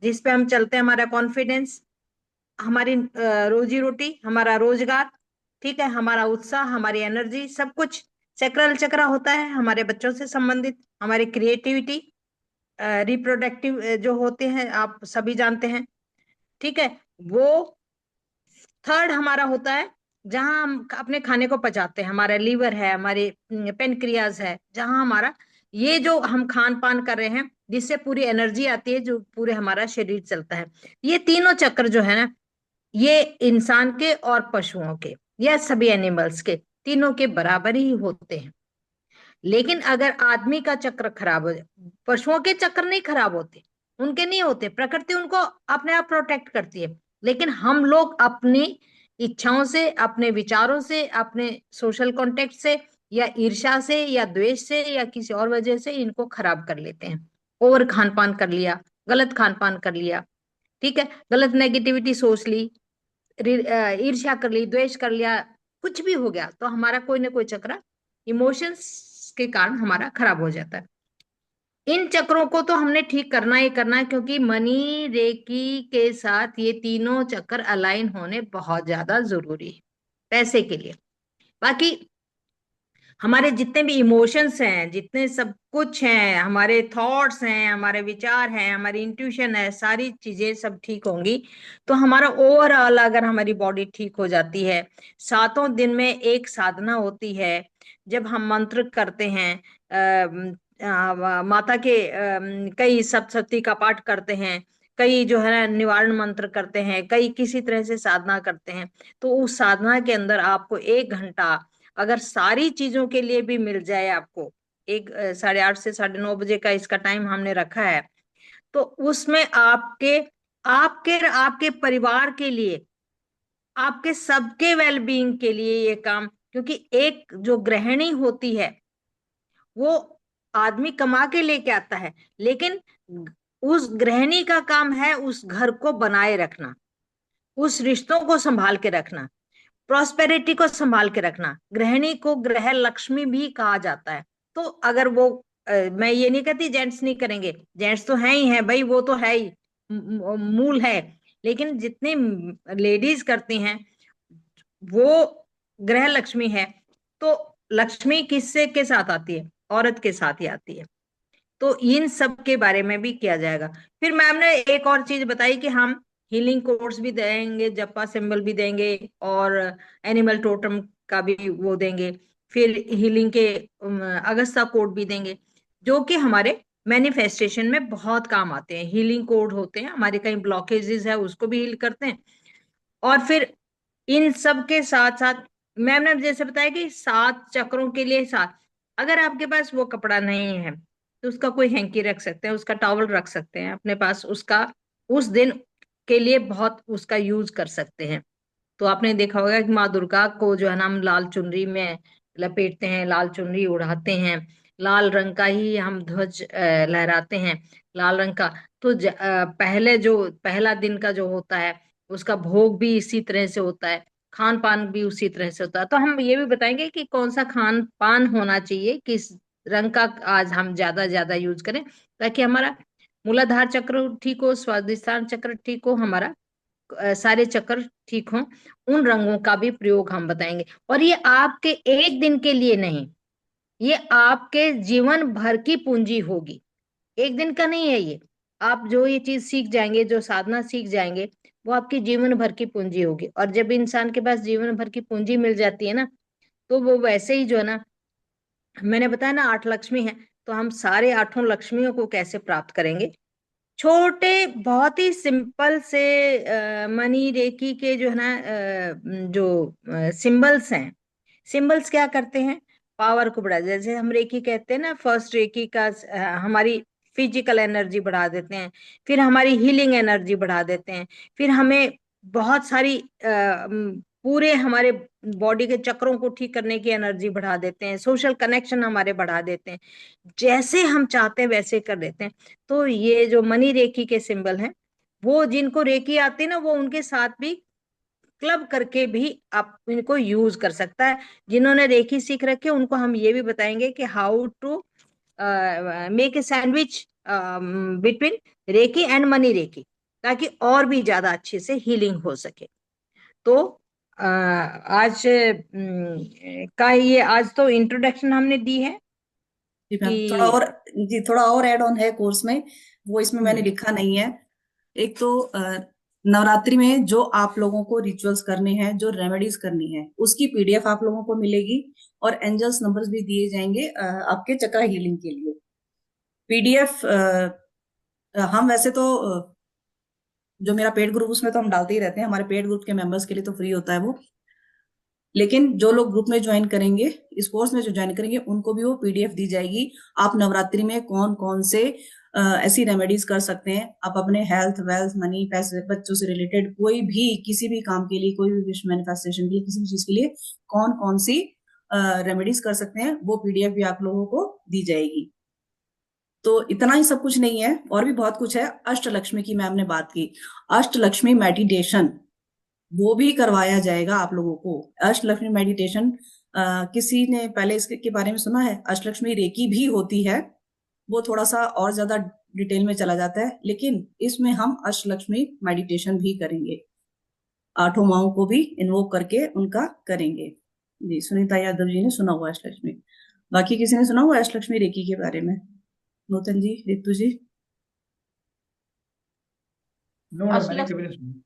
जिस पे हम चलते हैं, हमारा कॉन्फिडेंस, हमारी रोजी रोटी, हमारा रोजगार, ठीक है, हमारा उत्साह, हमारी एनर्जी, सब कुछ। सैक्रल चक्रा होता है हमारे बच्चों से संबंधित, हमारी क्रिएटिविटी, रिप्रोडक्टिव जो होते हैं आप सभी जानते हैं, ठीक है। वो थर्ड हमारा होता है जहां हम अपने खाने को पचाते हैं, हमारा लीवर है, हमारे पेनक्रियाज है, जहां हमारा ये जो हम खान पान कर रहे हैं जिससे पूरी एनर्जी आती है, जो पूरे हमारा शरीर चलता है। ये तीनों चक्र जो है ना, ये इंसान के और पशुओं के या सभी एनिमल्स के तीनों के बराबर ही होते हैं। लेकिन अगर आदमी का चक्र खराब हो जाए, पशुओं के चक्र नहीं खराब होते, उनके नहीं होते, प्रकृति उनको अपने आप प्रोटेक्ट करती है। लेकिन हम लोग अपनी इच्छाओं से, अपने विचारों से, अपने सोशल कॉन्टेक्ट से या ईर्ष्या से या द्वेष से या किसी और वजह से इनको खराब कर लेते हैं। ओवर खान पान कर लिया, गलत खान पान कर लिया, ठीक है, गलत नेगेटिविटी सोच ली, ईर्ष्या कर ली, द्वेष कर लिया, कुछ भी हो गया तो हमारा कोई ना कोई चक्र इमोशंस के कारण हमारा खराब हो जाता है। इन चक्रों को तो हमने ठीक करना ही करना है, क्योंकि मनी रेकी के साथ ये तीनों चक्र अलाइन होने बहुत ज्यादा जरूरी है पैसे के लिए। बाकी हमारे जितने भी इमोशंस हैं, जितने सब कुछ हैं, हमारे थॉट्स हैं, हमारे विचार हैं, हमारी इंट्यूशन है, सारी चीजें सब ठीक होंगी तो हमारा ओवरऑल, अगर हमारी बॉडी ठीक हो जाती है। 7 दिन में एक साधना होती है जब हम मंत्र करते हैं, माता के कई सप्तशती का पाठ करते हैं, कई जो है ना निवारण मंत्र करते हैं, कई किसी तरह से साधना करते हैं। तो उस साधना के अंदर आपको 1 घंटा अगर सारी चीजों के लिए भी मिल जाए आपको, 8:30 से 9:30 का इसका टाइम हमने रखा है, तो उसमें आपके आपके आपके परिवार के लिए, आपके सबके वेलबींग के लिए ये काम। क्योंकि एक जो गृहिणी होती है वो आदमी कमा के लेके आता है, लेकिन उस गृहिणी का काम है उस घर को बनाए रखना, उस रिश्तों को संभाल के रखना, प्रॉस्पेरिटी को संभाल के रखना। गृहिणी को गृह लक्ष्मी भी कहा जाता है। तो अगर वो मैं ये नहीं कहती जेंट्स नहीं करेंगे, जेंट्स तो है ही है भाई, वो तो है ही, मूल है। लेकिन जितनी लेडीज करती हैं वो गृह लक्ष्मी है। तो लक्ष्मी किससे के साथ आती है? औरत के साथ ही आती है। तो इन सब के बारे में भी किया जाएगा। फिर मैम ने एक और चीज बताई कि हम हीलिंग कोर्स भी देंगे, जप्पा सिंबल भी देंगे, और एनिमल टोटम का भी वो देंगे। फिर हीलिंग के अगस्ता कोड भी देंगे, जो कि हमारे मैनिफेस्टेशन में बहुत काम आते हैं। हीलिंग कोड होते हैं हमारे, कहीं ब्लॉकेजेस है उसको भी हील करते हैं। और फिर इन सब के साथ साथ मैम ने जैसे बताया कि 7 चक्रों के लिए 7, अगर आपके पास वो कपड़ा नहीं है तो उसका कोई हैंकी रख सकते हैं, उसका टॉवल रख सकते हैं अपने पास, उसका उस दिन के लिए बहुत उसका यूज कर सकते हैं। तो आपने देखा होगा कि माँ दुर्गा को जो है ना हम लाल चुनरी में लपेटते हैं, लाल चुनरी उड़ाते हैं, लाल रंग का ही हम ध्वज लहराते हैं, लाल रंग का। तो पहले जो पहला दिन का जो होता है उसका भोग भी इसी तरह से होता है, खान पान भी उसी तरह से होता है। तो हम ये भी बताएंगे कि कौन सा खान पान होना चाहिए, किस रंग का आज हम ज्यादा ज्यादा यूज करें, ताकि हमारा मूलाधार चक्र ठीक हो, स्वादिष्टान चक्र ठीक हो, हमारा सारे चक्र ठीक हों। उन रंगों का भी प्रयोग हम बताएंगे। और ये आपके एक दिन के लिए नहीं, ये आपके जीवन भर की पूंजी होगी, एक दिन का नहीं है ये। आप जो ये चीज सीख जाएंगे, जो साधना सीख जाएंगे, वो आपकी जीवन भर की पूंजी होगी। और जब इंसान के पास जीवन भर की पूंजी मिल जाती है ना, तो वो वैसे ही जो है ना, मैंने बताया ना 8 लक्ष्मी है, तो हम सारे 8 लक्ष्मियों को कैसे प्राप्त करेंगे। छोटे बहुत ही सिंपल से मनी रेकी के जो है ना जो सिंबल्स हैं, सिंबल्स क्या करते हैं, पावर को बढ़ा, जैसे हम रेकी कहते हैं ना, फर्स्ट रेकी का हमारी फिजिकल एनर्जी बढ़ा देते हैं, फिर हमारी हीलिंग एनर्जी बढ़ा देते हैं, फिर हमें बहुत सारी पूरे हमारे बॉडी के चक्रों को ठीक करने की एनर्जी बढ़ा देते हैं, सोशल कनेक्शन हमारे बढ़ा देते हैं, जैसे हम चाहते हैं वैसे कर देते हैं। तो ये जो मनी रेकी के सिंबल हैं, वो जिनको रेकी आती है ना, वो उनके साथ भी क्लब करके भी आप इनको यूज कर सकता है। जिन्होंने रेकी सीख रखे उनको हम ये भी बताएंगे कि how to make a sandwich between reiki and money reiki, ताकि और भी ज्यादा अच्छे से हीलिंग हो सके। तो आज का ये आज तो इंट्रोडक्शन हमने दी है जी मैम, थोड़ा कि और, जी थोड़ा और ऐड ऑन है कोर्स में, वो इसमें मैंने हम्म, लिखा नहीं है। एक तो नवरात्रि में जो आप लोगों को रिचुअल्स करने हैं, जो रेमेडीज करनी है, उसकी पीडीएफ आप लोगों को मिलेगी, और एंजल्स नंबर्स भी दिए जाएंगे आपके चक्रा हीलिंग के लिए। पीडीएफ हम वैसे तो जो मेरा पेड ग्रुप, उसमें तो हम डालते ही रहते हैं, हमारे पेड ग्रुप के मेंबर्स के लिए तो फ्री होता है वो। लेकिन जो लोग ग्रुप में ज्वाइन करेंगे, इस कोर्स में जो ज्वाइन करेंगे, उनको भी वो पीडीएफ दी जाएगी। आप नवरात्रि में कौन कौन से ऐसी रेमेडीज कर सकते हैं, आप अपने हेल्थ, वेल्थ, मनी, पैसे, बच्चों से रिलेटेड कोई भी किसी भी काम के लिए, कोई भी विश मैनिफेस्टेशन के लिए, किसी भी चीज के लिए कौन कौन सी रेमेडीज कर सकते हैं, वो पीडीएफ भी आप लोगों को दी जाएगी। तो इतना ही सब कुछ नहीं है, और भी बहुत कुछ है। अष्टलक्ष्मी की मैम ने बात की, अष्टलक्ष्मी मेडिटेशन वो भी करवाया जाएगा आप लोगों को। अष्टलक्ष्मी मेडिटेशन किसी ने पहले इसके के बारे में सुना है? अष्टलक्ष्मी रेकी भी होती है, वो थोड़ा सा और ज्यादा डिटेल में चला जाता है, लेकिन इसमें हम अष्टलक्ष्मी मेडिटेशन भी करेंगे, 8 माओं को भी इन्वोक करके उनका करेंगे। जी, सुनीता यादव जी ने सुना हुआ है अष्टलक्ष्मी। बाकी किसी ने सुना हुआ है अष्टलक्ष्मी रेकी के बारे में? नूतन जी, रितु जी? नो मैडम, मैंने अष्टलक्ष्मी कभी नहीं सुना।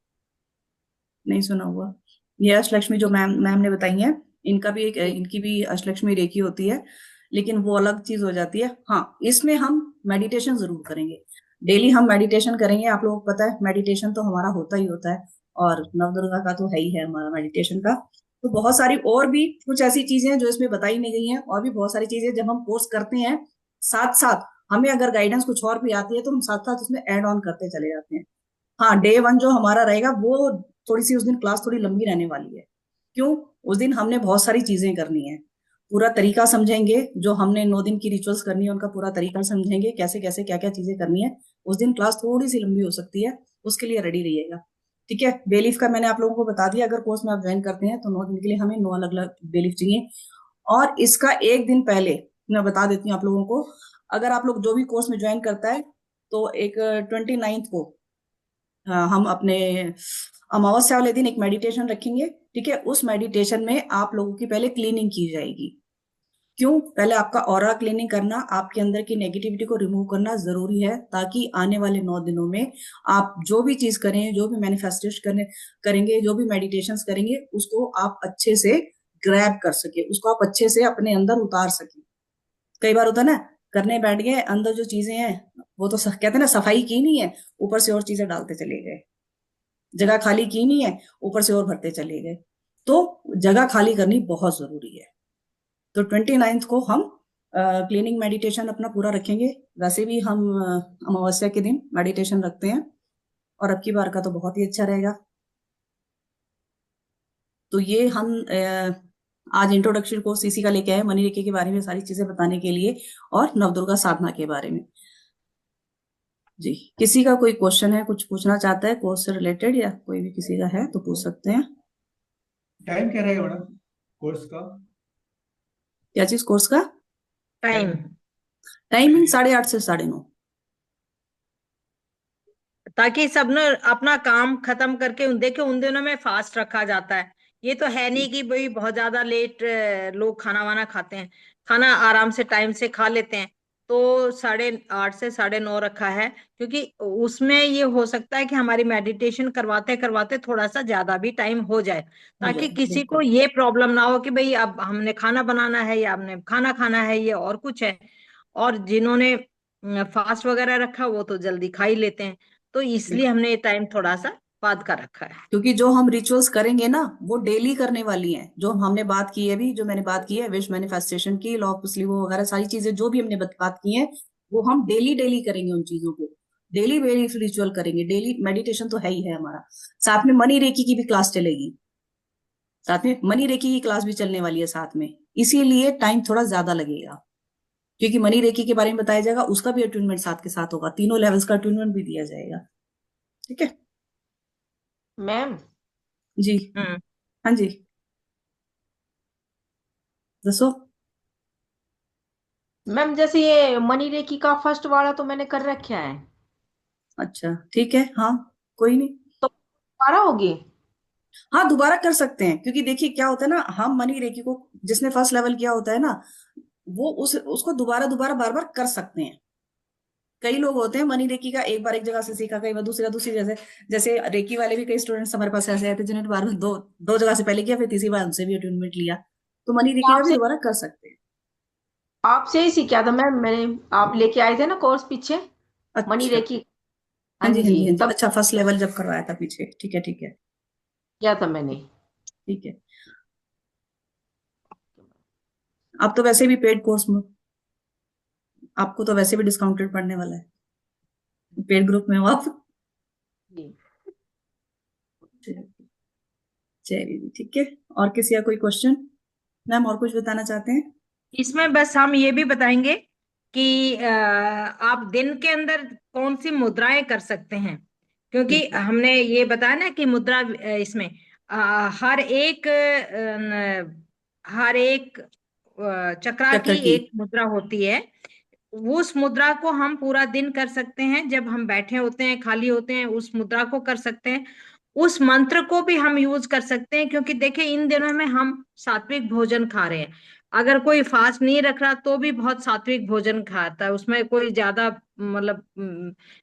नहीं सुना हुआ। ये अष्टलक्ष्मी जो मैम मैम ने बताई है, इनका भी एक, इनकी भी अष्टलक्ष्मी रेखी होती है, लेकिन वो अलग चीज हो जाती है। हाँ, इसमें हम मेडिटेशन जरूर करेंगे, डेली हम मेडिटेशन करेंगे। आप लोगों को पता है मेडिटेशन तो हमारा होता ही होता है, और नवदुर्गा का तो है ही है हमारा मेडिटेशन का। तो बहुत सारी और भी कुछ ऐसी चीजें हैं जो इसमें बताई नहीं गई हैं, और भी बहुत सारी चीजें जब हम कोर्स करते हैं, साथ साथ हमें अगर गाइडेंस कुछ और भी आती है तो हम साथ साथ उसमें ऐड ऑन करते चले जाते हैं। हाँ, डे 1 जो हमारा रहेगा, वो थोड़ी सी उस दिन क्लास थोड़ी लंबी रहने वाली है। क्यों? उस दिन हमने बहुत सारी चीजें करनी है, पूरा तरीका समझेंगे। जो हमने 9 दिन की रिचुअल्स करनी है, उनका पूरा तरीका समझेंगे, कैसे कैसे क्या क्या चीजें करनी है। उस दिन क्लास थोड़ी सी लंबी हो सकती है, उसके लिए रेडी रहिएगा। ठीक है, बेलीफ का मैंने आप लोगों को बता दिया। अगर कोर्स में आप ज्वाइन करते हैं तो 9 दिन के लिए हमें 9 अलग अलग बेलीफ चाहिए। और इसका एक दिन पहले मैं बता देती हूँ आप लोगों को, अगर आप लोग जो भी कोर्स में ज्वाइन करता है, तो एक 29 को हम अपने अमावस्या वाले दिन एक मेडिटेशन रखेंगे। ठीक है, उस मेडिटेशन में आप लोगों की पहले क्लीनिंग की जाएगी, क्यों? पहले आपका ऑरा क्लीनिंग करना, आपके अंदर की नेगेटिविटी को रिमूव करना जरूरी है, ताकि आने वाले 9 दिनों में आप जो भी चीज करें, जो भी मैनिफेस्टेशन करेंगे, जो भी मेडिटेशंस करेंगे, उसको आप अच्छे से ग्रैब कर सके, उसको आप अच्छे से अपने अंदर उतार सके। कई बार होता है ना, करने बैठ गए, अंदर जो चीजें हैं वो तो कहते हैं ना, सफाई की नहीं है, ऊपर से और चीजें डालते चले गए, जगह खाली की नहीं है, ऊपर से और भरते चले गए। तो जगह खाली करनी बहुत जरूरी है। तो 29 को हम क्लीनिंग मेडिटेशन अपना पूरा रखेंगे। वैसे भी हम अमावस्या के दिन मेडिटेशन रखते हैं, और अब की बार का तो बहुत ही अच्छा रहेगा। तो ये हम आज इंट्रोडक्शन कोर्स इसी का लेके आए, मनी रेखी के बारे में सारी चीजें बताने के लिए, और नवदुर्गा साधना के बारे में। जी, किसी का कोई क्वेश्चन है, कुछ पूछना चाहता है कोर्स से रिलेटेड, या कोई भी किसी का है तो पूछ सकते हैं। टाइम क्या रहेगा मैडम कोर्स का? क्या चीज कोर्स का? टाइम। टाइमिंग 8:30 से 9:30। ताकि सब ने अपना काम खत्म करके देखे, उन दिनों में फास्ट रखा जाता है। ये तो है नहीं कि भाई बहुत ज्यादा लेट लोग खाना वाना खाते हैं। खाना आराम से टाइम से खा लेते हैं। तो 8:30 से 9:30 रखा है, क्योंकि उसमें ये हो सकता है कि हमारी मेडिटेशन करवाते करवाते थोड़ा सा ज्यादा भी टाइम हो जाए, हो ताकि जाए, किसी को बिल्कुल। ये प्रॉब्लम ना हो कि भाई अब हमने खाना बनाना है या हमने खाना खाना है, ये और कुछ है। और जिन्होंने फास्ट वगैरह रखा वो तो जल्दी खा ही लेते हैं। तो इसलिए बिल्कुल। हमने ये टाइम थोड़ा सा बाद का रखा है। क्योंकि जो हम रिचुअल्स करेंगे ना, वो डेली करने वाली हैं। जो हमने बात की है, भी जो मैंने बात की है, विश मैनिफेस्टेशन की, लॉ ऑफ स्लीवो वगैरह सारी चीजें जो भी हमने बात की है, वो हम डेली डेली करेंगे उन चीजों को। डेली डेली रिचुअल करेंगे, डेली मेडिटेशन तो है ही है हमारा। साथ में मनी रेकी की भी क्लास चलेगी, साथ में मनी रेकी की क्लास भी चलने वाली है साथ में। इसीलिए टाइम थोड़ा ज्यादा लगेगा, क्योंकि मनी रेकी के बारे में बताया जाएगा, उसका भी अट्यूनमेंट साथ के साथ होगा, तीनों लेवल्स का अट्यूनमेंट भी दिया जाएगा। ठीक है मैम जी। हम्म। हाँ जी, दसो। मैम जैसे ये मनी रेकी का फर्स्ट वाला तो मैंने कर रखा है, अच्छा ठीक है, हाँ, कोई नहीं। तो दोबारा होगी? हाँ, दोबारा कर सकते हैं, क्योंकि देखिए क्या होता है ना, हम मनी रेकी को, जिसने फर्स्ट लेवल किया होता है ना, वो उसको दोबारा दोबारा बार बार कर सकते हैं। कई लोग होते हैं मनी रेकी का एक बार एक जगह से सीखा, कई बार दूसरी जैसे जैसे रेकी वाले भी कई स्टूडेंट्स हमारे पास ऐसे आए थे, जिन्होंने बार बार दो दो जगह से पहले किया, फिर तीसरी बार उनसे भी अट्यूनमेंट लिया। तो मनी रेकी का भी आपसे दोबारा कर सकते हैं। आपसे ही सीखा था मैम मैंने, आप लेके आए थे ना कोर्स पीछे, मनी अच्छा। रेकी। हाँ हाँ जी, हाँ जी, जी, हाँ जी, तब अच्छा, फर्स्ट लेवल जब करवाया था पीछे, ठीक है, ठीक है। किया था मैंने। ठीक है। आप तो वैसे भी पेड कोर्स में, आपको तो वैसे भी डिस्काउंटेड पड़ने वाला है, पेड ग्रुप में हो आप। जी। चलिए ठीक है। और किसी का कोई क्वेश्चन? मैम और कुछ बताना चाहते हैं? इसमें बस हम ये भी बताएंगे कि आप दिन के अंदर कौन सी मुद्राएं कर सकते हैं। क्योंकि बिल्कुल। हमने ये बताया ना कि मुद्रा इसमें हर एक चक्रा चक्कर की की। एक मुद्रा होती है। उस मुद्रा को हम पूरा दिन कर सकते हैं, जब हम बैठे होते हैं खाली होते हैं उस मुद्रा को कर सकते हैं। उस मंत्र को भी हम यूज कर सकते हैं, क्योंकि देखिए इन दिनों में हम सात्विक भोजन खा रहे हैं। अगर कोई फास्ट नहीं रख रहा तो भी बहुत सात्विक भोजन खाता है, उसमें कोई ज्यादा मतलब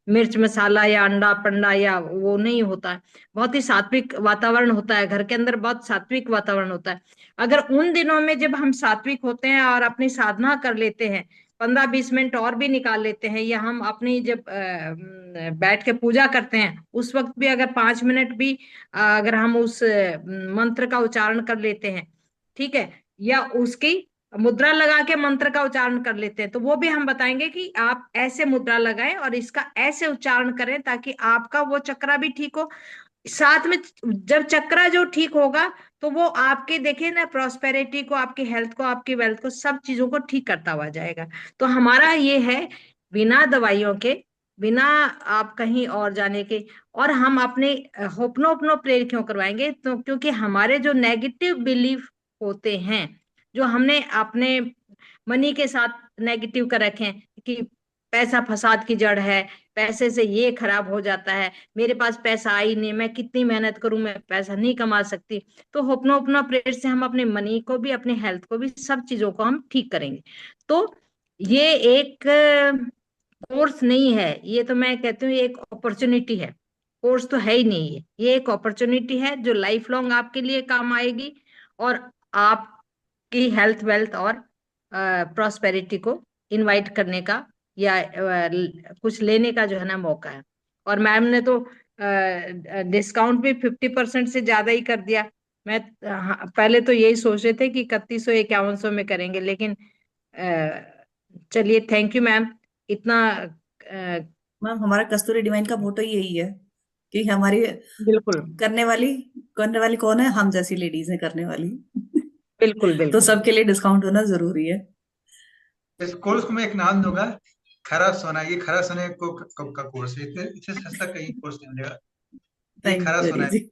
मिर्च मसाला या अंडा पंडा या वो नहीं होता है। बहुत ही सात्विक वातावरण होता है घर के अंदर, बहुत सात्विक वातावरण होता है। अगर उन दिनों में जब हम सात्विक होते हैं और अपनी साधना कर लेते हैं, 15-20 मिनट और भी निकाल लेते हैं, या हम अपनी जब बैठ के पूजा करते हैं उस वक्त भी अगर 5 मिनट भी अगर हम उस मंत्र का उच्चारण कर लेते हैं, ठीक है, या उसकी मुद्रा लगा के मंत्र का उच्चारण कर लेते हैं, तो वो भी हम बताएंगे कि आप ऐसे मुद्रा लगाएं और इसका ऐसे उच्चारण करें ताकि आपका वो चक्रा भी ठीक हो। साथ में जब चक्रा जो ठीक होगा तो वो आपके देखिए ना प्रॉस्पेरिटी को, आपकी हेल्थ को, आपकी वेल्थ को, सब चीजों को ठीक करता हुआ जाएगा। तो हमारा ये है, बिना दवाइयों के, बिना आप कहीं और जाने के। और हम अपने होपनो अपनो प्रेयर क्यों करवाएंगे, तो क्योंकि हमारे जो नेगेटिव बिलीफ होते हैं, जो हमने अपने मनी के साथ नेगेटिव कर रखे हैं कि पैसा फसाद की जड़ है, पैसे से ये खराब हो जाता है, मेरे पास पैसा आई नहीं, मैं कितनी मेहनत करूं, मैं पैसा नहीं कमा सकती। तो होपनो प्रेयर से हम अपने मनी को भी, अपने हेल्थ को भी, सब चीजों को हम ठीक करेंगे। तो ये एक कोर्स नहीं है, ये तो मैं कहती हूँ ये एक अपॉर्चुनिटी है। कोर्स तो है ही नहीं, ये एक अपॉर्चुनिटी है जो लाइफ लॉन्ग आपके लिए काम आएगी, और आपकी हेल्थ, वेल्थ और प्रॉस्पेरिटी को इनवाइट करने का या कुछ लेने का जो है ना मौका है। और मैम ने तो डिस्काउंट भी 50% से ज्यादा ही कर दिया। मैं पहले तो यही सोच रहे थे कि 3100 5100 में करेंगे, लेकिन चलिए, थैंक यू मैम। इतना मैम हमारा कस्तूरी डिवाइन का मोटो यही है कि हमारी बिल्कुल करने वाली करने वाली कौन है? हम जैसी लेडीज है करने वाली। बिल्कुल तो बिल्कुल। सबके लिए डिस्काउंट होना जरूरी है। इस कोर्स को मैं एक नाम दूंगा, खरा सोना। ये खरा सोने को कब का कोर्स है? इतने इससे सस्ता कहीं कोर्स नहीं मिलेगा। ये थैंक खरा यू सोना हरी है। जी।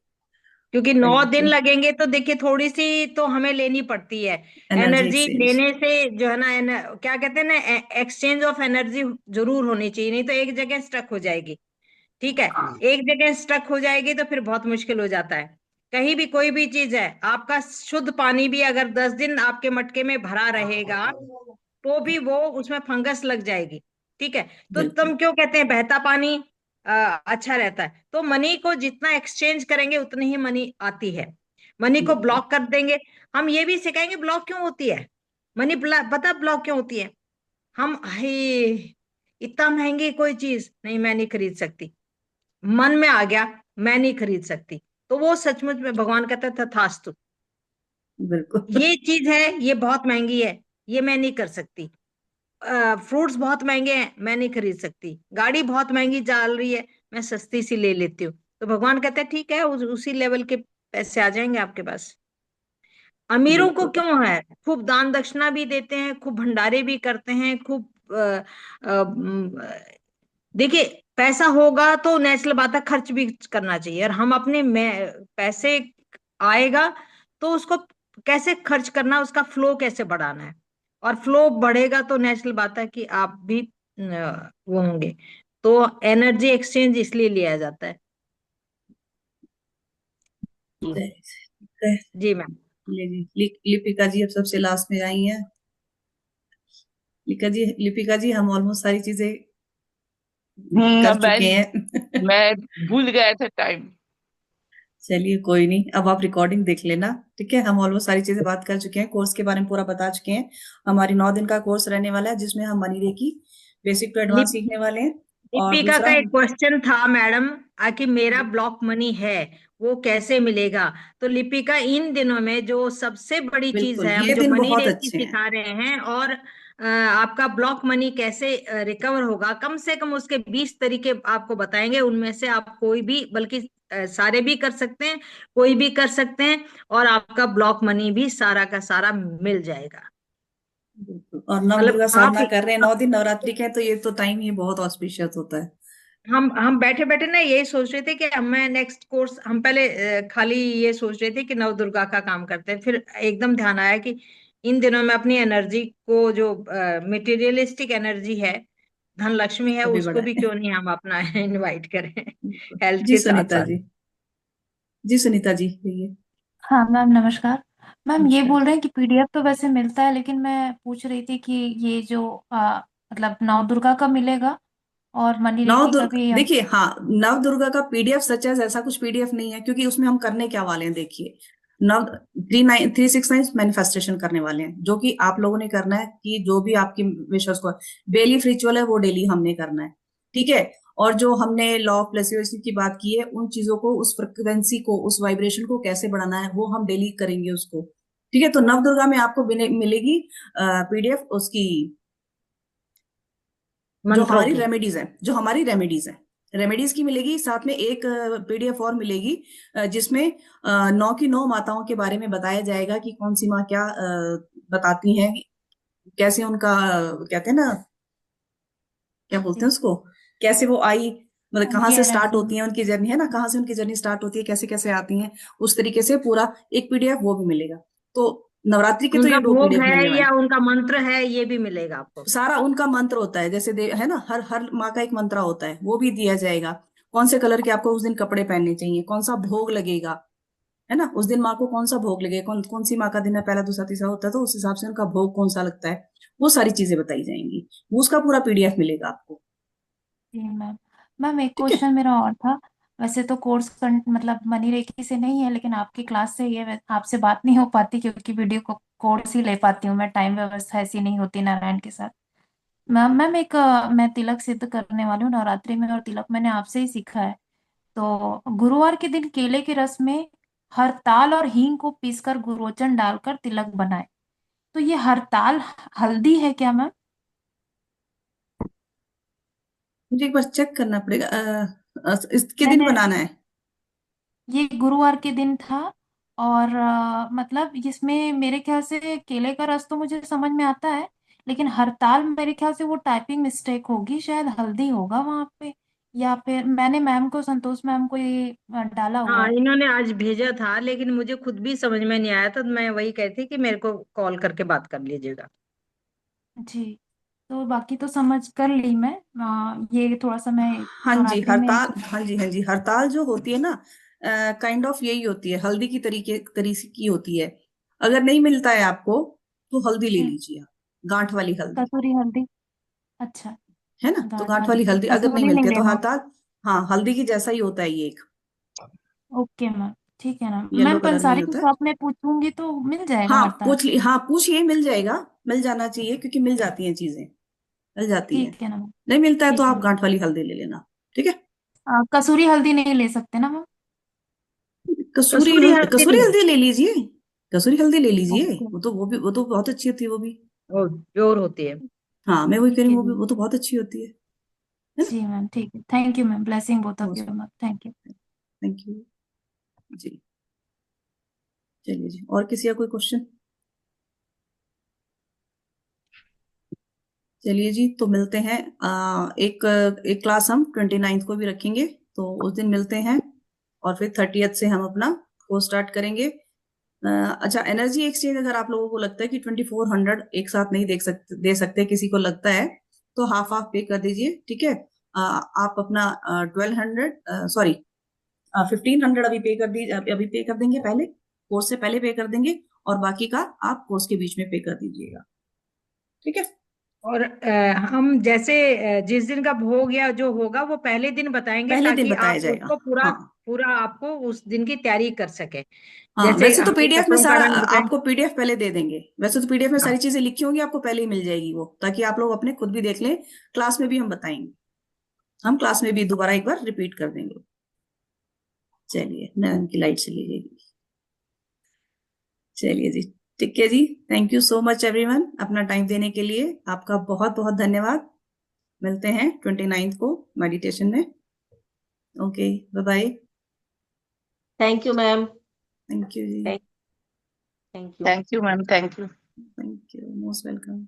क्योंकि थैंक 9 दिन यू। लगेंगे तो देखिए, थोड़ी सी तो हमें लेनी पड़ती है एनर्जी एनर्जी एक्सचेंज। लेने से, जो है ना क्या कहते हैं ना, एक्सचेंज ऑफ एनर्जी जरूर होनी चाहिए, नहीं तो एक जगह स्टक हो जाएगी। ठीक है, एक जगह स्टक हो जाएगी तो फिर बहुत मुश्किल हो जाता है। कहीं भी कोई भी चीज है, आपका शुद्ध पानी भी अगर 10 दिन आपके मटके में भरा रहेगा तो भी वो उसमें फंगस लग जाएगी। ठीक है, तो बिल्कुल। तुम क्यों कहते हैं बहता पानी अच्छा रहता है? तो मनी को जितना एक्सचेंज करेंगे उतनी ही मनी आती है। मनी को बिल्कुल। ब्लॉक कर देंगे, हम ये भी सिखाएंगे ब्लॉक क्यों होती है। मनी पता ब्लॉक क्यों होती है? हम हे, इतना महंगी कोई चीज नहीं, मैं नहीं खरीद सकती, मन में आ गया मैं नहीं खरीद सकती, तो वो सचमुच में भगवान कहता है तथास्तु। बिल्कुल। ये चीज है, ये बहुत महंगी है, ये मैं नहीं कर सकती। फ्रूट्स बहुत महंगे हैं, मैं नहीं खरीद सकती। गाड़ी बहुत महंगी चल रही है, मैं सस्ती सी ले लेती हूँ। तो भगवान कहते हैं ठीक है, उसी लेवल के पैसे आ जाएंगे आपके पास। अमीरों को बिल्कुल। क्यों है, खूब दान दक्षिणा भी देते हैं, खूब भंडारे भी करते हैं, खूब देखिए, पैसा होगा तो नेचुरल बात है खर्च भी करना चाहिए, और हम अपने में पैसे आएगा तो उसको कैसे खर्च करना, उसका फ्लो कैसे बढ़ाना है, और फ्लो बढ़ेगा तो नेचुरल बात है कि आप भी वो होंगे। तो एनर्जी एक्सचेंज इसलिए लिया जाता है। जी मैम। लिपिका जी अब सबसे लास्ट में आई हैं। लिपिका जी हम ऑलमोस्ट सारी चीजें कर चुके मैं हैं। मैं भूल गया था टाइम। चलिए कोई नहीं, अब आप रिकॉर्डिंग देख लेना। ठीक है, हम ऑलमोस्ट सारी चीजें बात कर चुके हैं, कोर्स के बारे में पूरा बता चुके हैं। हमारी 9 दिन का कोर्स रहने वाला है जिसमें हम मनी की बेसिक टू एडवांस लिप, सीखने वाले हैं। और दीपिका का दूसरा, एक क्वेश्चन था मैडम, कि मेरा ब्लॉक मनी है वो कैसे मिलेगा। तो लिपिका, इन दिनों में जो सबसे बड़ी चीज बिल्कुल है, हम ये जो दिन मनी बहुत रेकी अच्छे हैं। सिखा रहे हैं, और आपका ब्लॉक मनी कैसे रिकवर होगा, कम से कम उसके 20 तरीके आपको बताएंगे। उनमें से आप कोई भी, बल्कि सारे भी कर सकते हैं, कोई भी कर सकते हैं, और आपका ब्लॉक मनी भी सारा का सारा मिल जाएगा। बिल्कुल। और नव दुर्गा मतलब आप, साधना कर रहे हैं, 9 दिन नवरात्रि के हैं, तो ये तो टाइम ये बहुत ऑस्पिशियस होता है। हम बैठे बैठे ना यही सोच रहे थे कि मैं नेक्स्ट कोर्स, हम पहले खाली ये सोच रहे थे कि नव दुर्गा का काम करते हैं, फिर एकदम ध्यान आया कि इन दिनों में अपनी एनर्जी को, जो मटेरियलिस्टिक एनर्जी है, धन लक्ष्मी है, कभी उसको भी बढ़ाए। क्यों नहीं हम अपना इनवाइट करें बिल्कुल। हेल्थ जी के साथ सुनीता साथ। जी। जी सुनीता जी कहिए। हाँ मैम, नमस्कार। मैम ये नमस्कार। बोल रहे हैं कि पीडीएफ तो वैसे मिलता है, लेकिन मैं पूछ रही थी कि ये जो मतलब नव दुर्गा का मिलेगा और मनी नव रेकी का दुर्गा भी हम। देखिए, हाँ, नव दुर्गा का पीडीएफ सच है, ऐसा कुछ पीडीएफ नहीं है, क्योंकि उसमें हम करने क्या वाले हैं देखिए। नव 369 मैनिफेस्टेशन करने वाले हैं, जो कि आप लोगों ने करना है कि जो भी आपकी विशेष को डेली रिचुअल है वो डेली हमने करना है। ठीक है। और जो हमने लॉ ऑफ प्लेसिबिलिटी की बात की है, उन चीजों को, उस फ्रिक्वेंसी को, उस वाइब्रेशन को कैसे बढ़ाना है वो हम डेली करेंगे उसको। ठीक है, तो नव दुर्गा में आपको मिलेगी पीडीएफ उसकी, मंत्रों की। जो हमारी रेमेडीज हैं, रेमेडीज की मिलेगी। साथ में एक पीडीएफ और मिलेगी जिसमें 9 की 9 माताओं के बारे में बताया जाएगा कि कौन सी माँ क्या बताती हैं, कैसे उनका कहते हैं ना, क्या बोलते हैं उसको, कैसे वो आई, मतलब कहाँ उनकी से स्टार्ट एनर्जी। होती है उनकी जर्नी, है ना, कहाँ से उनकी जर्नी स्टार्ट होती है, कैसे कैसे आती हैं, उस तरीके से पूरा एक पीडीएफ वो भी मिलेगा। तो नवरात्रि के तो उनका ये 2 भोग पीडीएफ है मिलने वाले या उनका मंत्र है, ये भी मिलेगा आपको। सारा उनका मंत्र होता है, जैसे है ना, हर हर माँ का एक मंत्र होता है, वो भी दिया जाएगा। कौन से कलर के आपको उस दिन कपड़े पहनने चाहिए, कौन सा भोग लगेगा, है ना, उस दिन माँ को कौन सा भोग लगेगा, कौन कौन सी माँ का दिन है, पहला दूसरा तीसरा होता है, तो उस हिसाब से उनका भोग कौन सा लगता है, वो सारी चीजें बताई जाएंगी। वो उसका पूरा पीडीएफ मिलेगा आपको। जी मैम। मैम एक ठीक है। क्वेश्चन मेरा और था। वैसे तो कोर्स मतलब मनी रेखी से नहीं है, लेकिन आपकी क्लास से ही है। आपसे बात नहीं हो पाती क्योंकि वीडियो को कोर्स ही ले पाती हूँ मैं, टाइम व्यवस्था ऐसी नहीं होती नारायण के साथ। मैम मैम एक मैं तिलक सिद्ध करने वाली हूँ नवरात्रि में, और तिलक मैंने आपसे ही सीखा है। तो गुरुवार के दिन केले के रस में हरताल और हींग को पीसकर गुरोचन डालकर तिलक बनाए। तो ये हरताल हल्दी है क्या मैम? मुझे एक बार चेक करना पड़ेगा, इसके दिन मैंने बनाना है। ये गुरुवार के दिन था, और मतलब इसमें मेरे ख्याल से केले का रस तो मुझे समझ में आता है, लेकिन हरताल मेरे ख्याल से वो टाइपिंग मिस्टेक होगी, शायद हल्दी होगा वहां पे। या फिर मैंने मैम को, संतोष मैम को ये डाला हुआ हाँ, है। इन्होंने आज भेजा था, लेकिन मुझे खुद भी समझ में नहीं आया था, तो मैं वही कहती कि मेरे को कॉल करके बात कर लीजिएगा। जी। तो बाकी तो समझ कर ली मैं। ये थोड़ा सा मैं हाँ जी, नवरात्रि में। हड़ताल, हाँ जी, हाँ जी, हड़ताल जो होती है ना, काइंड ऑफ यही होती है, हल्दी की तरीके की होती है। अगर नहीं मिलता है आपको तो हल्दी ले लीजिए आप, गांठ वाली हल्दी, कसूरी हल्दी। अच्छा। है ना, तो गांठ गांठ वाली वाली हल्दी अगर नहीं कसूरी नहीं मिलती है तो लेना। हड़ताल। हाँ, हल्दी की जैसा ही होता है ये, एक ओके मैम। ठीक है ना येलो मैम, कलर में ही पंसारी की होता है। शॉप में पूछूंगी तो मिल जाएगा हाँ हड़ताल? हाँ पूछिए, मिल जाएगा, मिल जाना चाहिए, क्योंकि मिल जाती हैं चीजें, मिल जाती हैं। ठीक है ना मैम। नहीं मिलता है तो ठीक है आप मैम। गांठ वाली हल्दी ले लेना। ठीक है। कसूरी हल्दी नहीं ले सकते ना मैम? कसूरी हल्दी कसूरी नहीं। हल्दी ले लीजिए, कसूरी हल्दी ले लीजिए, ओके। वो तो बहुत अच्छी होती है वो भी। प्योर होती है। हाँ, मैं वही कह ठीक रही है हूँ, जी। वो तो बहुत अच्छी होती है ना। जी मैम ठीक है, thank you ma'am, blessing both of you most ma'am, thank you. Thank you जी। चलिए जी, और किसी का कोई क्वेश्चन? चलिए जी, तो मिलते हैं। एक एक क्लास हम 29 को भी रखेंगे, तो उस दिन मिलते हैं, और फिर 30th से हम अपना कोर्स स्टार्ट करेंगे। अच्छा, एनर्जी एक्सचेंज अगर आप लोगों को लगता है कि 2400 एक साथ नहीं दे सकते, किसी को लगता है, तो हाफ हाफ पे कर दीजिए। ठीक है। आप अपना 1200, सॉरी 1500 अभी पे कर दीजिए, अभी पे कर देंगे, पहले कोर्स से पहले पे कर देंगे, और बाकी का आप कोर्स के बीच में पे कर दीजिएगा। ठीक है। और हम जैसे जिस दिन का भोग या जो होगा वो पहले दिन बताएंगे, पहले दिन ताकि बताया आप जाएगा। उसको पूरा हाँ पूरा आपको उस दिन की तैयारी कर सके। हाँ, जैसे वैसे तो हमने पीडीएफ में कपड़ों का सारा रंग बताया। आपको पीडीएफ पहले दे देंगे, वैसे तो पीडीएफ में हाँ, सारी चीजें लिखी होंगी, आपको पहले ही मिल जाएगी वो, ताकि आप लोग अपने खुद भी देख लें। क्लास में भी हम बताएंगे, हम क्लास में भी दोबारा एक बार रिपीट कर देंगे। चलिए, नैन की लाइट चली जाएगी। चलिए जी, ठीक है जी। Thank you so much everyone, अपना टाइम देने के लिए आपका बहुत बहुत धन्यवाद। मिलते हैं 29 को मेडिटेशन में। Okay, bye bye. Thank you ma'am. Thank you ji. Thank you. Thank you ma'am, thank you. Thank you, most welcome.